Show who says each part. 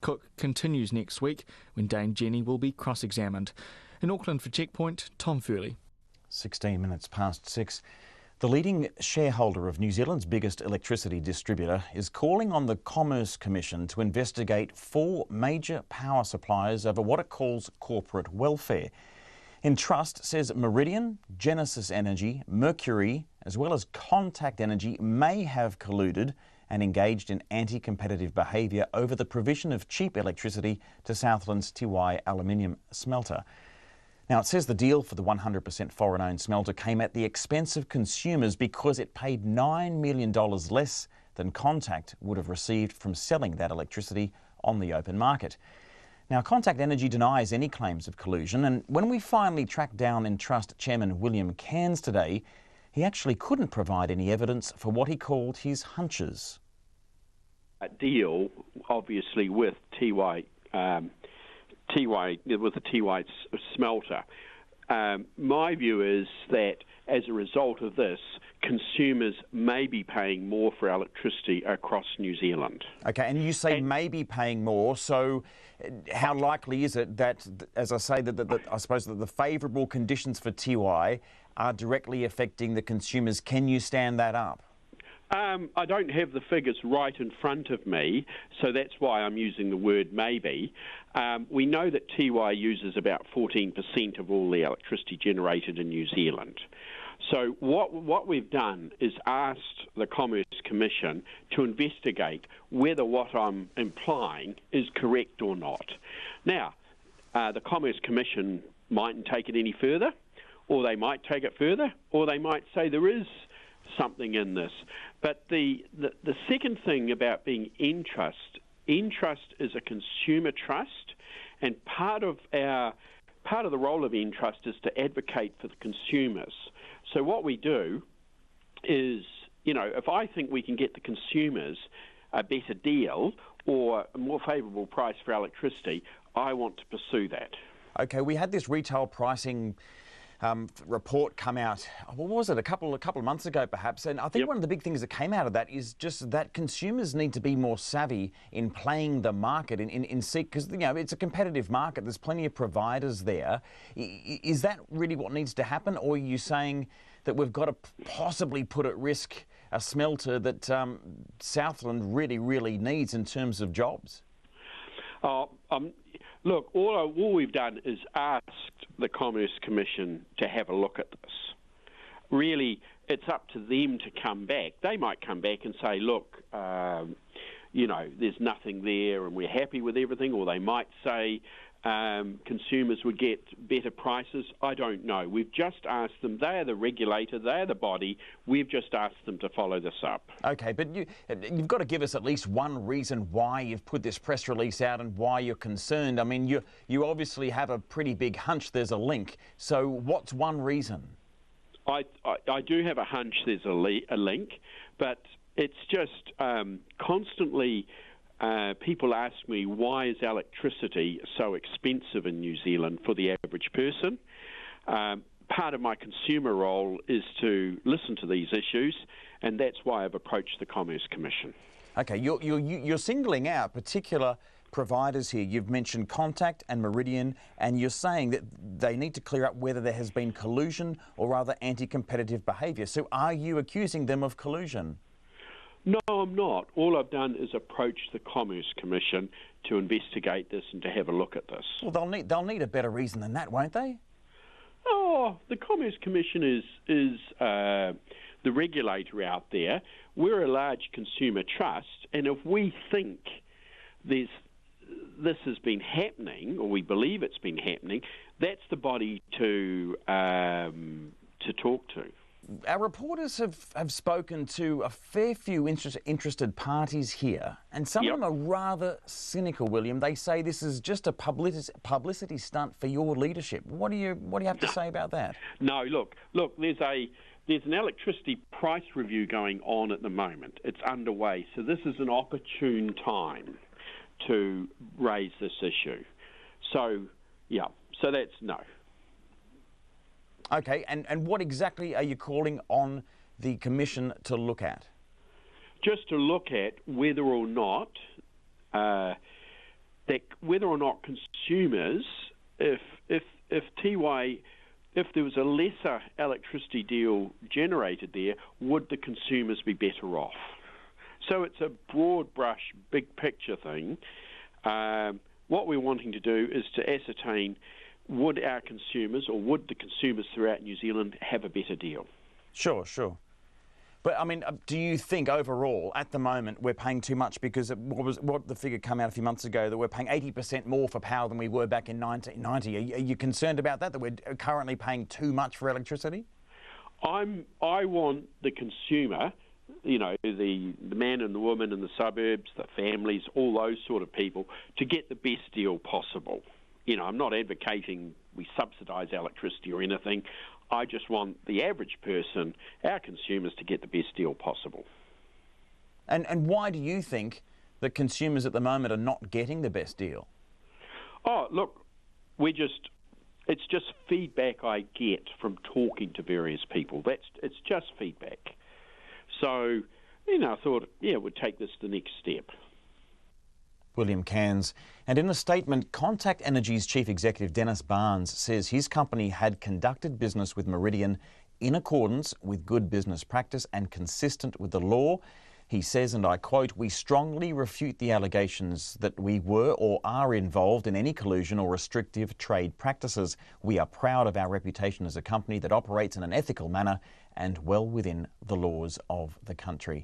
Speaker 1: Cook continues next week when Dame Jenny will be cross-examined. In Auckland for Checkpoint, Tom Furley.
Speaker 2: 16 minutes past 6. The leading shareholder of New Zealand's biggest electricity distributor is calling on the Commerce Commission to investigate 4 major power suppliers over what it calls corporate welfare. Entrust says Meridian, Genesis Energy, Mercury, as well as Contact Energy may have colluded and engaged in anti-competitive behaviour over the provision of cheap electricity to Southland's Tiwai aluminium smelter. Now, it says the deal for the 100% foreign-owned smelter came at the expense of consumers because it paid $9 million less than Contact would have received from selling that electricity on the open market. Now, Contact Energy denies any claims of collusion, and when we finally tracked down Entrust Chairman William Cairns today, he actually couldn't provide any evidence for what he called his hunches.
Speaker 3: A deal, obviously, with Tiwai, with the Tiwai smelter. My view is that as a result of this, consumers may be paying more for electricity across New Zealand.
Speaker 2: Okay, and you say may be paying more, so how likely is it that, as I say, that I suppose that the favourable conditions for Tiwai are directly affecting the consumers? Can you stand that up?
Speaker 3: I don't have the figures right in front of me, so that's why I'm using the word maybe. We know that Tiwai uses about 14% of all the electricity generated in New Zealand. So what we've done is asked the Commerce Commission to investigate whether what I'm implying is correct or not. Now, the Commerce Commission mightn't take it any further, or they might take it further, or they might say there is something in this. But the second thing about being Entrust is a consumer trust, and part of the role of Entrust is to advocate for the consumers. So what we do is, if I think we can get the consumers a better deal or a more favourable price for electricity, I want to pursue that.
Speaker 2: Okay, we had this retail pricing report come out, what was it, a couple of months ago perhaps, and I think one of the big things that came out of that is just that consumers need to be more savvy in playing the market, because it's a competitive market, there's plenty of providers there. Is that really what needs to happen, or are you saying that we've got to possibly put at risk a smelter that Southland really, really needs in terms of jobs?
Speaker 3: Look, all we've done is asked the Commerce Commission to have a look at this. Really, it's up to them to come back. They might come back and say, look, there's nothing there and we're happy with everything, or they might say consumers would get better prices. I don't know. We've just asked them. They are the regulator. They are the body. We've just asked them to follow this up. Okay,
Speaker 2: but you've got to give us at least one reason why you've put this press release out and why you're concerned. I mean, you obviously have a pretty big hunch there's a link. So what's one reason?
Speaker 3: I do have a hunch there's a link, but it's just constantly... people ask me, why is electricity so expensive in New Zealand for the average person? Part of my consumer role is to listen to these issues, and that's why I've approached the Commerce Commission.
Speaker 2: Okay, you're singling out particular providers here. You've mentioned Contact and Meridian, and you're saying that they need to clear up whether there has been collusion or rather anti-competitive behaviour. So are you accusing them of collusion?
Speaker 3: No, I'm not. All I've done is approach the Commerce Commission to investigate this and to have a look at this.
Speaker 2: Well, they'll need a better reason than that, won't they?
Speaker 3: Oh, the Commerce Commission is the regulator out there. We're a large consumer trust, and if we think this has been happening, or we believe it's been happening, that's the body to talk to.
Speaker 2: Our reporters have spoken to a fair few interested parties here, and some of them are rather cynical, William. They say this is just a publicity stunt for your leadership. What do you have to say about that?
Speaker 3: No, look. There's an electricity price review going on at the moment. It's underway, so this is an opportune time to raise this issue. So that's no.
Speaker 2: Okay, and what exactly are you calling on the Commission to look at? Just
Speaker 3: to look at whether or not that whether or not consumers, if Tiwai, if there was a lesser electricity deal generated there, would the consumers be better off? So it's a broad brush, big picture thing. What we're wanting to do is to ascertain, would our consumers or would the consumers throughout New Zealand have a better deal?
Speaker 2: Sure. But I mean, do you think overall, at the moment, we're paying too much? Because what the figure came out a few months ago, that we're paying 80% more for power than we were back in 1990. Are you concerned about that we're currently paying too much for electricity?
Speaker 3: I want the consumer, you know, the man and the woman in the suburbs, the families, all those sort of people, to get the best deal possible. You know, I'm not advocating we subsidise electricity or anything. I just want the average person, our consumers, to get the best deal possible.
Speaker 2: And why do you think that consumers at the moment are not getting the best deal?
Speaker 3: Oh, look, it's just feedback I get from talking to various people. It's just feedback. So, you know, I thought, we'd take this to the next step.
Speaker 2: William Cairns. And in a statement, Contact Energy's Chief Executive Dennis Barnes says his company had conducted business with Meridian in accordance with good business practice and consistent with the law. He says, and I quote, "We strongly refute the allegations that we were or are involved in any collusion or restrictive trade practices. We are proud of our reputation as a company that operates in an ethical manner and well within the laws of the country."